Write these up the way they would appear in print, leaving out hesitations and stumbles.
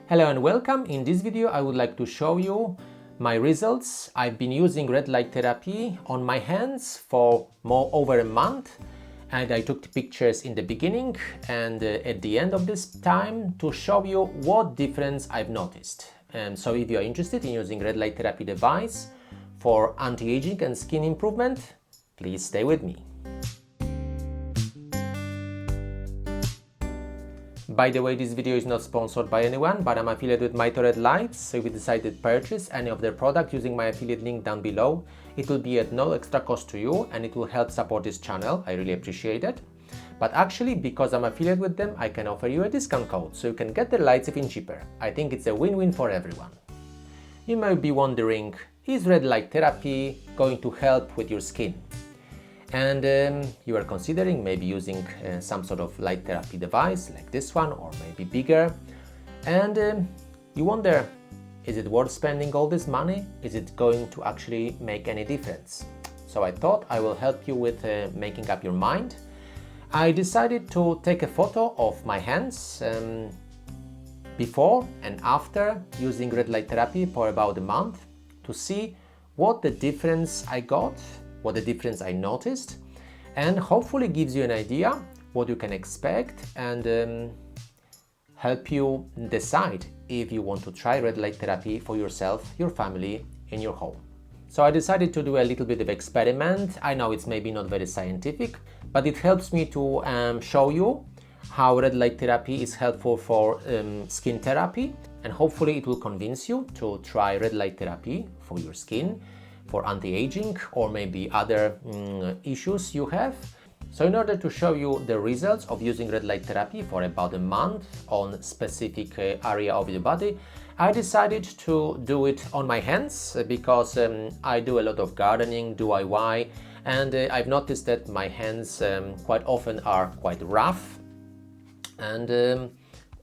Hello and welcome. In this video I would like to show you my results. I've been using red light therapy on my hands for over a month, and I took the pictures in the beginning and at the end of this time to show you what difference I've noticed. So if you are interested in using red light therapy device for anti-aging and skin improvement, please stay with me. By the way, this video is not sponsored by anyone, but I'm affiliated with Mito Red Lights, so if you decide to purchase any of their products using my affiliate link down below, it will be at no extra cost to you and it will help support this channel. I really appreciate it. But actually, because I'm affiliated with them, I can offer you a discount code, so you can get their lights even cheaper. I think it's a win-win for everyone. You might be wondering, is red light therapy going to help with your skin? And you are considering maybe using some sort of light therapy device like this one, or maybe bigger, and you wonder, is it worth spending all this money? Is it going to actually make any difference? So I thought I will help you with making up your mind. I decided to take a photo of my hands before and after using red light therapy for about a month to see what the difference I got, what the difference I noticed, and hopefully gives you an idea what you can expect and help you decide if you want to try red light therapy for yourself, your family, in your home. So I decided to do a little bit of experiment. I know it's maybe not very scientific, but it helps me to show you how red light therapy is helpful for skin therapy, and hopefully it will convince you to try red light therapy for your skin, for anti-aging, or maybe other issues you have. So in order to show you the results of using red light therapy for about a month on specific area of the body, I decided to do it on my hands because I do a lot of gardening, DIY, and I've noticed that my hands quite often are quite rough, and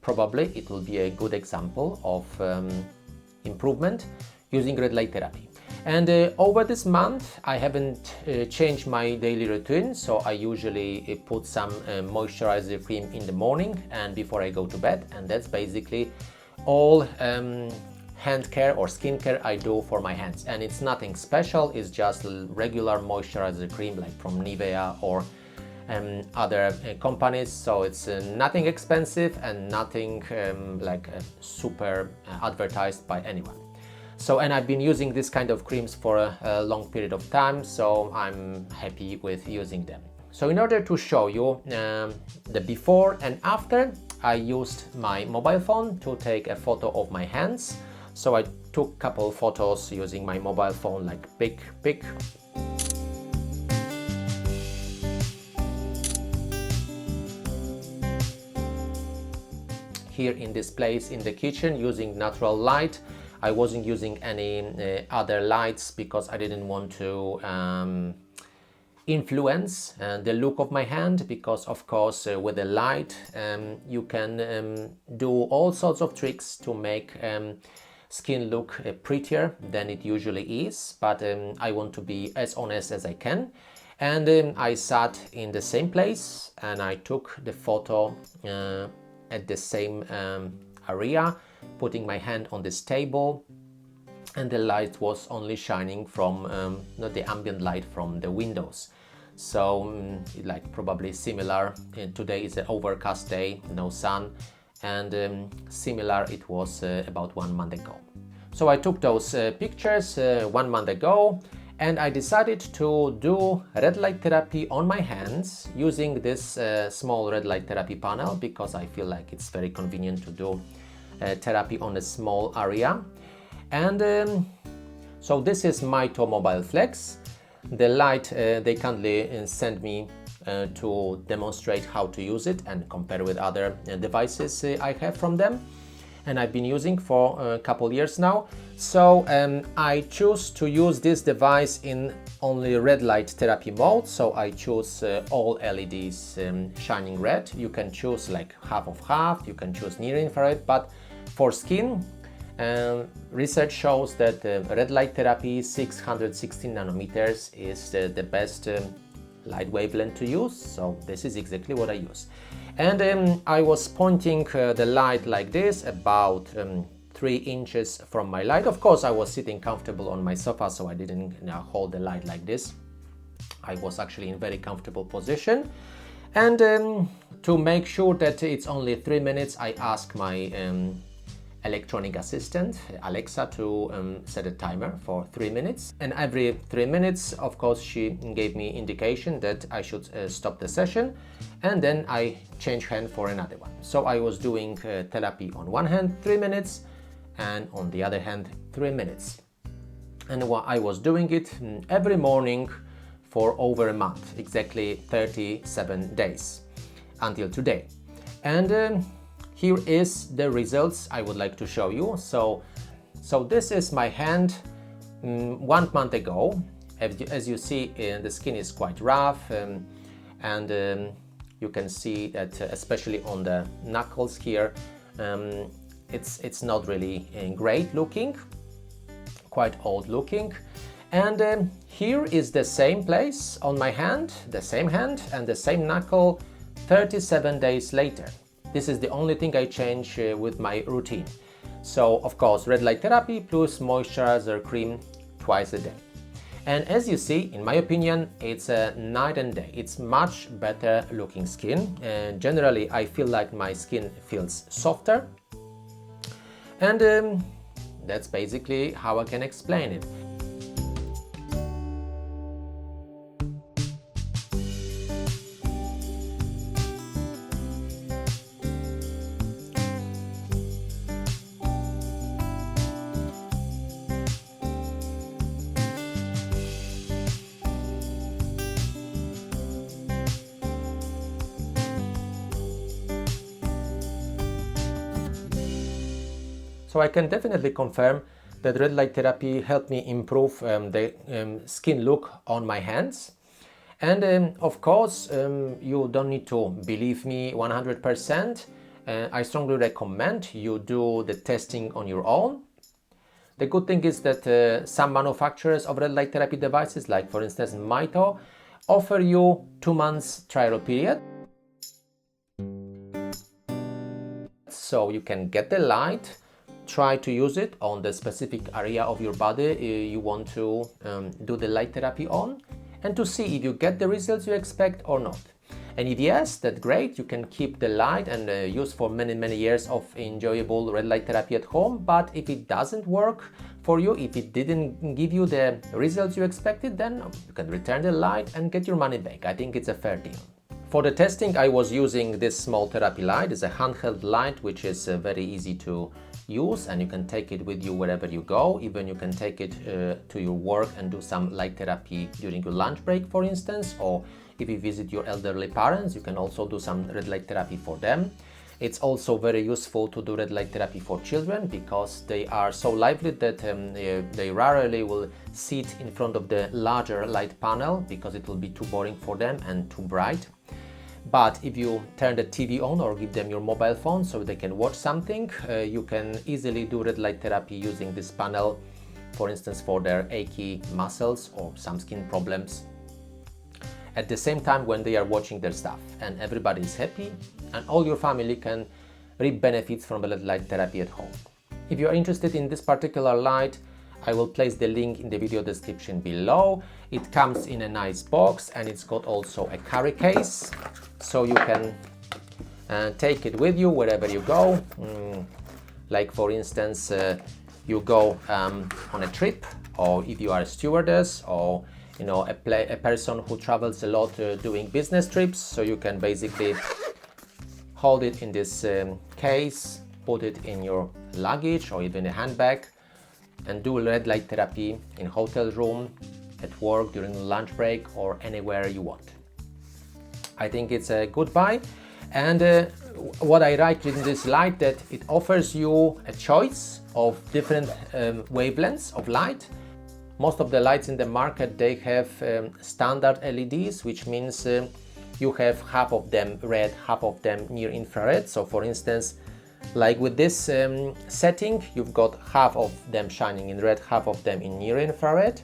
probably it will be a good example of improvement using red light therapy. And over this month I haven't changed my daily routine, so I usually put some moisturizer cream in the morning and before I go to bed, and that's basically all hand care or skin care I do for my hands. And it's nothing special, it's just regular moisturizer cream like from Nivea or other companies, so it's nothing expensive and nothing super advertised by anyone. So, and I've been using this kind of creams for a long period of time, so I'm happy with using them. So in order to show you the before and after, I used my mobile phone to take a photo of my hands. So I took a couple photos using my mobile phone, like pic. Here in this place in the kitchen using natural light. I wasn't using any other lights because I didn't want to influence the look of my hand, because of course with the light you can do all sorts of tricks to make skin look prettier than it usually is, but I want to be as honest as I can. And I sat in the same place and I took the photo at the same area, putting my hand on this table, and the light was only shining from not the ambient light from the windows. So like probably similar, today is an overcast day, no sun, and similar it was about 1 month ago. So I took those pictures 1 month ago, and I decided to do red light therapy on my hands using this small red light therapy panel, because I feel like it's very convenient to do therapy on a small area. And so this is Mito Mobile FLEX. The light they kindly sent me to demonstrate how to use it and compare with other devices I have from them, and I've been using for a couple years now. So I choose to use this device in only red light therapy mode, so I choose all LEDs shining red. You can choose like half of half, you can choose near infrared, but for skin, research shows that red light therapy 616 nanometers is the best light wavelength to use, so this is exactly what I use. And I was pointing the light like this, about 3 inches from my light. Of course, I was sitting comfortable on my sofa, so I didn't hold the light like this. I was actually in very comfortable position. And to make sure that it's only 3 minutes, I asked my electronic assistant Alexa to set a timer for 3 minutes, and every 3 minutes, of course, she gave me indication that I should stop the session, and then I change hand for another one. So I was doing therapy on one hand 3 minutes, and on the other hand 3 minutes, and I was doing it every morning for over a month, exactly 37 days until today. And here is the results I would like to show you. So this is my hand 1 month ago. As you see, the skin is quite rough, and you can see that especially on the knuckles here, it's not really great looking, quite old looking. And here is the same place on my hand, the same hand and the same knuckle 37 days later. This is the only thing I change with my routine. So of course, red light therapy plus moisturizer cream twice a day. And as you see, in my opinion, it's a night and day. It's much better looking skin. And generally, I feel like my skin feels softer. And that's basically how I can explain it. So I can definitely confirm that red light therapy helped me improve the skin look on my hands. And of course, you don't need to believe me 100%. I strongly recommend you do the testing on your own. The good thing is that some manufacturers of red light therapy devices, like for instance Mito, offer you 2 months trial period. So you can get the light, try to use it on the specific area of your body you want to do the light therapy on, and to see if you get the results you expect or not. And if yes, that's great, you can keep the light and use for many years of enjoyable red light therapy at home. But if it doesn't work for you, if it didn't give you the results you expected, then you can return the light and get your money back. I think it's a fair deal. For the testing, I was using this small therapy light. It's a handheld light which is very easy to use, and you can take it with you wherever you go. Even you can take it to your work and do some light therapy during your lunch break, for instance, or if you visit your elderly parents, you can also do some red light therapy for them. It's also very useful to do red light therapy for children because they are so lively that they rarely will sit in front of the larger light panel because it will be too boring for them and too bright. But if you turn the TV on or give them your mobile phone so they can watch something, you can easily do red light therapy using this panel, for instance, for their achy muscles or some skin problems, at the same time when they are watching their stuff, and everybody is happy and all your family can reap benefits from the red light therapy at home. If you are interested in this particular light, I will place the link in the video description below. It comes in a nice box and it's got also a carry case, so you can take it with you wherever you go. Like for instance, you go on a trip, or if you are a stewardess, or you know, a person who travels a lot doing business trips, so you can basically hold it in this case, put it in your luggage or even a handbag, and do red light therapy in hotel room, at work, during lunch break, or anywhere you want. I think it's a good buy. And what I like in this light, that it offers you a choice of different wavelengths of light. Most of the lights in the market, they have standard LEDs, which means you have half of them red, half of them near infrared. So for instance, like with this setting, you've got half of them shining in red, half of them in near infrared.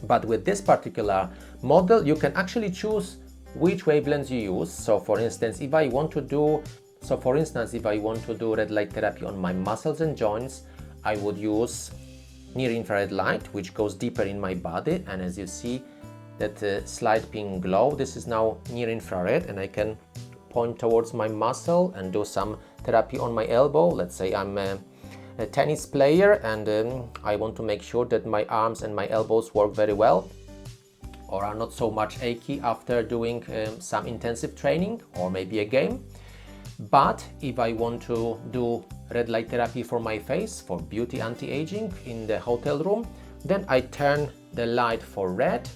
But with this particular model, you can actually choose which wavelengths you use. So for instance, if I want to do red light therapy on my muscles and joints, I would use near infrared light, which goes deeper in my body. And as you see, that slight pink glow, this is now near infrared, and I can point towards my muscle and do some therapy on my elbow. Let's say I'm a tennis player and I want to make sure that my arms and my elbows work very well, or are not so much achy after doing some intensive training or maybe a game. But if I want to do red light therapy for my face, for beauty anti-aging in the hotel room, then I turn the light for red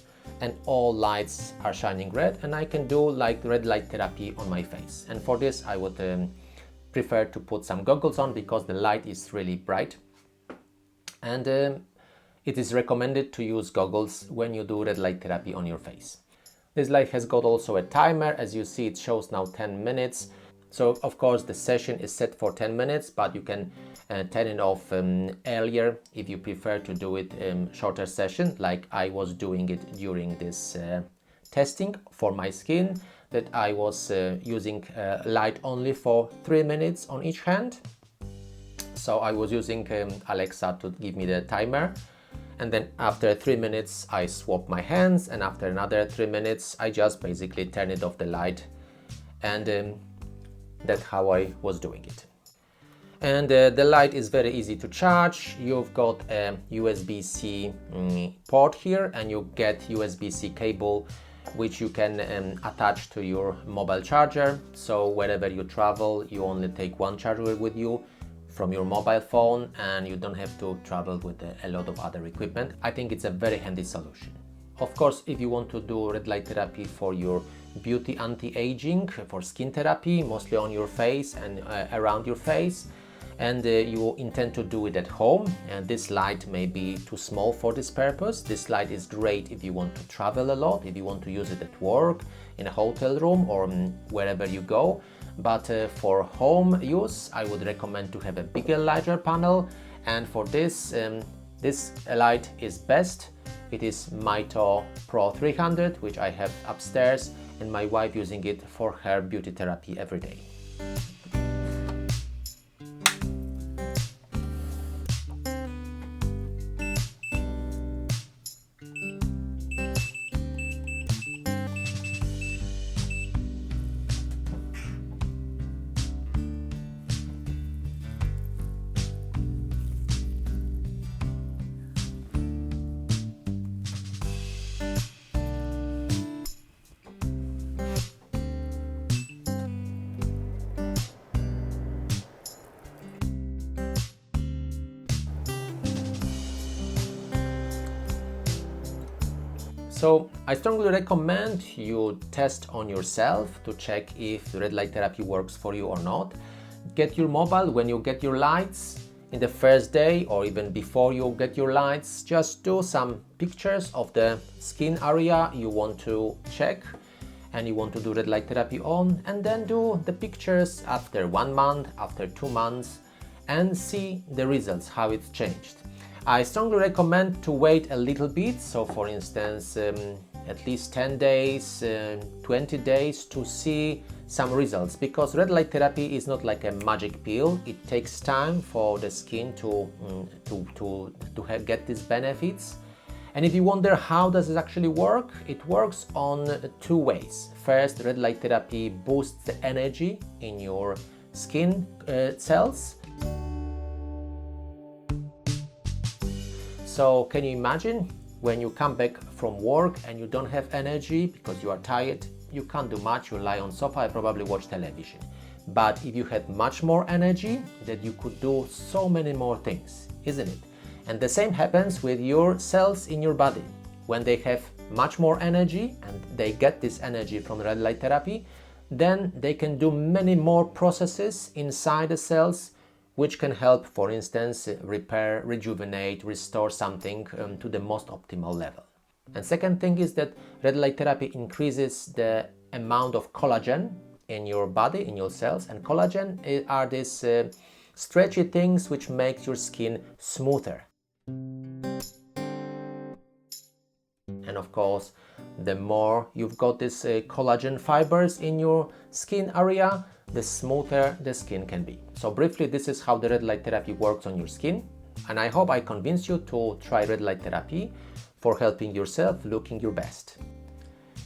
and all lights are shining red, and I can do like red light therapy on my face. And for this I would prefer to put some goggles on, because the light is really bright, and it is recommended to use goggles when you do red light therapy on your face. This light has got also a timer. As you see, it shows now 10 minutes. So of course the session is set for 10 minutes, but you can turn it off earlier if you prefer to do it shorter session, like I was doing it during this testing for my skin, that I was using light only for 3 minutes on each hand. So I was using Alexa to give me the timer, and then after 3 minutes I swap my hands, and after another 3 minutes I just basically turn it off the light, and that's how I was doing it. And the light is very easy to charge. You've got a USB-C port here, and you get USB-C cable which you can attach to your mobile charger. So wherever you travel, you only take one charger with you from your mobile phone, and you don't have to travel with a lot of other equipment. I think it's a very handy solution. Of course, if you want to do red light therapy for your beauty anti-aging, for skin therapy, mostly on your face and around your face, and you intend to do it at home, and this light may be too small for this purpose. This light is great if you want to travel a lot, if you want to use it at work, in a hotel room, or wherever you go. But for home use, I would recommend to have a bigger larger panel, and for this, this light is best. It is Mito Pro 300, which I have upstairs, and my wife using it for her beauty therapy every day. So I strongly recommend you test on yourself to check if red light therapy works for you or not. Get your mobile when you get your lights in the first day, or even before you get your lights. Just do some pictures of the skin area you want to check and you want to do red light therapy on, and then do the pictures after 1 month, after 2 months, and see the results, how it's changed. I strongly recommend to wait a little bit, so for instance at least 10 days, 20 days to see some results, because red light therapy is not like a magic pill. It takes time for the skin to get these benefits. And if you wonder how does it actually work, it works on 2 ways. First, red light therapy boosts the energy in your skin cells. So can you imagine when you come back from work and you don't have energy because you are tired, you can't do much, you lie on sofa and probably watch television. But if you had much more energy, then you could do so many more things, isn't it? And the same happens with your cells in your body. When they have much more energy and they get this energy from red light therapy, then they can do many more processes inside the cells, which can help, for instance, repair, rejuvenate, restore something to the most optimal level. And second thing is that red light therapy increases the amount of collagen in your body, in your cells, and collagen are these stretchy things which make your skin smoother. And and of course, the more you've got this collagen fibers in your skin area, the smoother the skin can be. So briefly, this is how the red light therapy works on your skin, and I hope I convinced you to try red light therapy for helping yourself looking your best.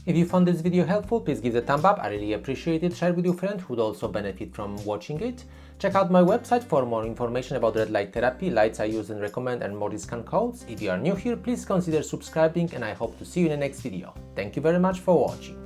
If you found this video helpful, please give it a thumb up. I really appreciate it. Share with your friend who would also benefit from watching it. Check out my website for more information about red light therapy, lights I use and recommend, and more discount codes. If you are new here, please consider subscribing, and I hope to see you in the next video. Thank you very much for watching.